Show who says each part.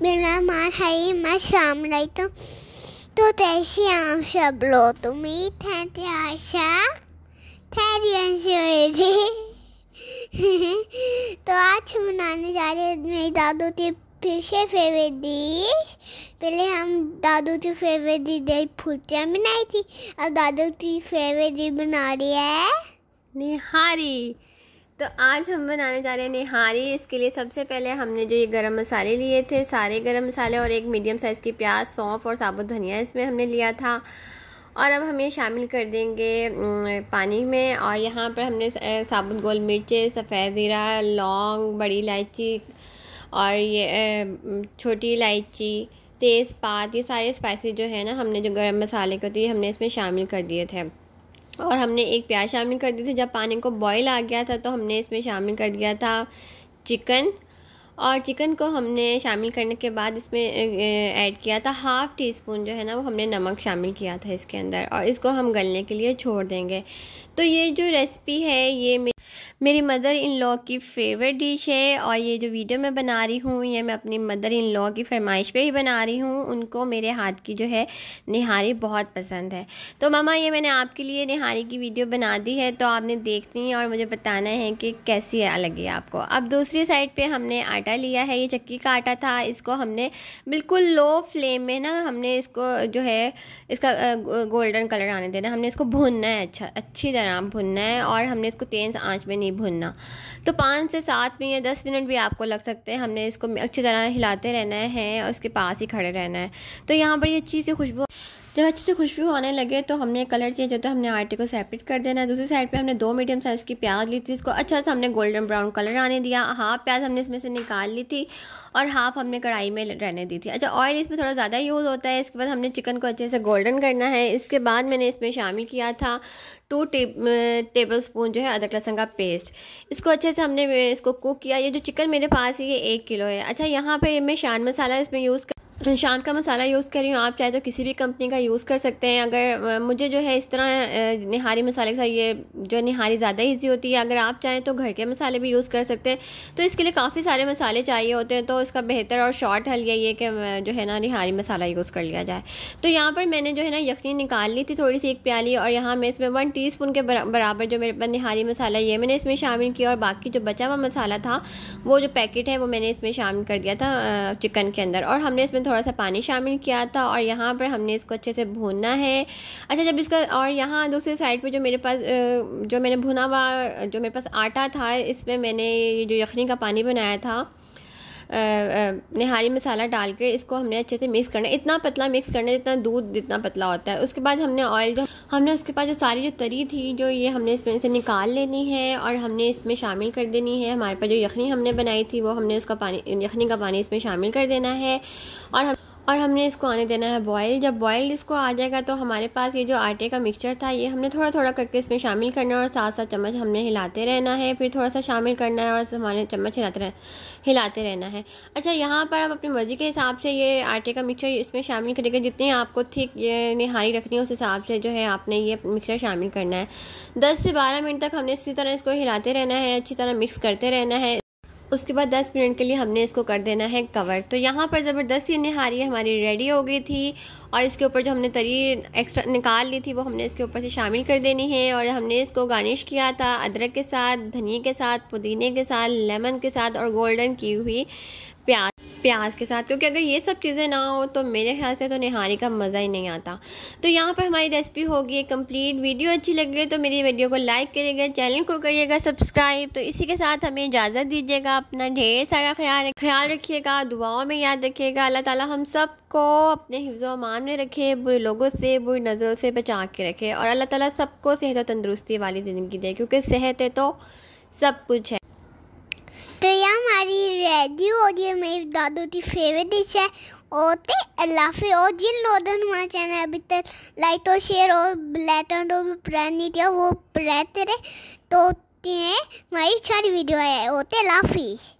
Speaker 1: मेरा मान है मैं शाम रही तो तैसी आम सब लो तुम्हें थे आशा थे तो आज हम बनाने जा रहे हैं मेरी दादू की फिर से फेवरेट डिश। पहले हम दादू की फेवरेट डिश फुलकियाँ बनाई थी, अब दादू की फेवरेट डिश बना रही है
Speaker 2: निहारी। तो आज हम बनाने जा रहे हैं निहारी। इसके लिए सबसे पहले हमने जो ये गरम मसाले लिए थे, सारे गरम मसाले और एक मीडियम साइज़ की प्याज, सौंफ और साबुत धनिया इसमें हमने लिया था। और अब हम ये शामिल कर देंगे पानी में। और यहाँ पर हमने साबुत गोल मिर्चें, सफ़ेद ज़ीरा, लौंग, बड़ी इलायची और ये छोटी इलायची, तेज़पात, ये सारे स्पाइसेस जो है ना हमने जो गरम मसाले को तो हमने इसमें शामिल कर दिए थे। और हमने एक प्याज शामिल कर दी थी। जब पानी को बॉईल आ गया था तो हमने इसमें शामिल कर दिया था चिकन। और चिकन को हमने शामिल करने के बाद इसमें ऐड किया था 1/2 टीस्पून जो है ना वो हमने नमक शामिल किया था इसके अंदर। और इसको हम गलने के लिए छोड़ देंगे। तो ये जो रेसिपी है ये मेरी मदर इन लॉ की फेवरेट डिश है। और ये जो वीडियो मैं बना रही हूँ ये मैं अपनी मदर इन लॉ की फरमाइश पे ही बना रही हूँ। उनको मेरे हाथ की जो है निहारी बहुत पसंद है। तो मामा ये मैंने आपके लिए निहारी की वीडियो बना दी है, तो आपने देखनी है और मुझे बताना है कि कैसी लगी आपको। अब दूसरी साइड पे हमने आटा लिया है, ये चक्की का आटा था। इसको हमने बिल्कुल लो फ्लेम में ना हमने इसको जो है इसका गोल्डन कलर आने देना। हमने इसको भूनना है, अच्छी तरह भूनना है। और हमने इसको तेज़ आंच में नहीं भूनना। तो 5 से 7 मिनट या 10 मिनट भी आपको लग सकते हैं। हमने इसको अच्छी तरह हिलाते रहना है और उसके पास ही खड़े रहना है। तो यहाँ पर ये अच्छी सी खुशबू, जब अच्छी से खुशबू आने लगे तो हमने कलर चेंज होता है, हमने आटे को सेपरेट कर देना है। दूसरी साइड पे हमने 2 मीडियम साइज़ की प्याज ली थी, इसको अच्छा सा हमने गोल्डन ब्राउन कलर आने दिया। 1/2 प्याज हमने इसमें से निकाल ली थी और 1/2 हमने कढ़ाई में रहने दी थी। अच्छा, ऑयल इसमें थोड़ा ज़्यादा यूज़ होता है। इसके बाद हमने चिकन को अच्छे से गोल्डन करना है। इसके बाद मैंने इसमें शामिल किया था 2 टेबल स्पून जो है अदरक लहसुन का पेस्ट। इसको अच्छे से हमने इसको कुक किया। ये जो चिकन मेरे पास है ये 1 किलो है। अच्छा, यहाँ पर मैं शान मसाला इसमें शान का मसाला यूज़ कर रही हूँ। आप चाहे तो किसी भी कंपनी का यूज़ कर सकते हैं। अगर मुझे जो है इस तरह निहारी मसाले के साथ ये जो निहारी ज़्यादा इजी होती है। अगर आप चाहें तो घर के मसाले भी यूज़ कर सकते हैं। तो इसके लिए काफ़ी सारे मसाले चाहिए होते हैं, तो इसका बेहतर और शॉर्ट हल यही है कि जो है ना निहारी मसाला यूज़ कर लिया जाए। तो यहाँ पर मैंने जो है ना यखनी निकाल ली थी थोड़ी सी 1 प्याली। और यहाँ मैं इसमें 1 टीस्पून के बराबर जो मेरे पास निहारी मसाला ये मैंने इसमें शामिल किया। और बाकी जो बचा हुआ मसाला था वो जो पैकेट है वो मैंने इसमें शामिल कर दिया था चिकन के अंदर। और हमने इसमें थोड़ा सा पानी शामिल किया था और यहाँ पर हमने इसको अच्छे से भूनना है। अच्छा, जब इसका और यहाँ दूसरी साइड पे जो मेरे पास जो मैंने भुना हुआ जो मेरे पास आटा था इसमें मैंने जो यखनी का पानी बनाया था निहारी मसाला डाल के इसको हमने अच्छे से मिक्स करना है। इतना पतला मिक्स करना है जितना दूध जितना पतला होता है। उसके बाद हमने ऑयल जो हमने उसके बाद जो सारी जो तरी थी जो ये हमने इसमें से निकाल लेनी है और हमने इसमें शामिल कर देनी है। हमारे पास जो यखनी हमने बनाई थी वो हमने उसका पानी यखनी का पानी इसमें शामिल कर देना है। और हमने इसको आने देना है बॉयल। जब बॉयल इसको आ जाएगा तो हमारे पास ये जो आटे का मिक्सचर था ये हमने थोड़ा थोड़ा करके इसमें शामिल करना है और साथ साथ चम्मच हमने हिलाते रहना है। फिर थोड़ा सा शामिल करना है और हमारे चम्मच हिलाते रहना है। अच्छा, यहाँ पर आप अपनी मर्ज़ी के हिसाब से ये आटे का मिक्सचर इसमें शामिल करेंगे। जितनी आपको थिक ये निहारी रखनी है उस हिसाब से जो है आपने ये मिक्सचर शामिल करना है। 10 से 12 मिनट तक हमने इसी तरह इसको हिलाते रहना है, अच्छी तरह मिक्स करते रहना है। उसके बाद 10 मिनट के लिए हमने इसको कर देना है कवर। तो यहाँ पर ज़बरदस्त सी निहारी हमारी रेडी हो गई थी। और इसके ऊपर जो हमने तरी एक्स्ट्रा निकाल ली थी वो हमने इसके ऊपर से शामिल कर देनी है। और हमने इसको गार्निश किया था अदरक के साथ, धनिया के साथ, पुदीने के साथ, लेमन के साथ और गोल्डन की हुई प्याज के साथ। क्योंकि अगर ये सब चीज़ें ना हो तो मेरे ख्याल से तो निहारी का मज़ा ही नहीं आता। तो यहाँ पर हमारी रेसिपी होगी कंप्लीट। वीडियो अच्छी लगे तो मेरी वीडियो को लाइक करिएगा, चैनल को करिएगा सब्सक्राइब। तो इसी के साथ हमें इजाज़त दीजिएगा। अपना ढेर सारा ख्याल रखिएगा, दुआओं में याद रखिएगा। अल्लाह ताला हम सब को अपने हिफ्ज़ व अमान में रखे, बुरे लोगों से बुरी नज़रों से बचा के रखे। और अल्लाह ताला सबको सेहत और तंदुरुस्ती वाली ज़िंदगी दे, क्योंकि सेहत है तो सब कुछ है।
Speaker 1: तो ये हमारी रेडी हो रही है, मेरी दादू की फेवरेट डिश है। ओके, अल्लाह हाफ़िज़। और जिन लोगों ने हमारा चैनल अभी तक लाइक और शेयर और बेल तो भी प्रेस नहीं किया वो प्रेस करें। तो हमारी सारी वीडियो है। ओके, अल्लाह हाफ़िज़।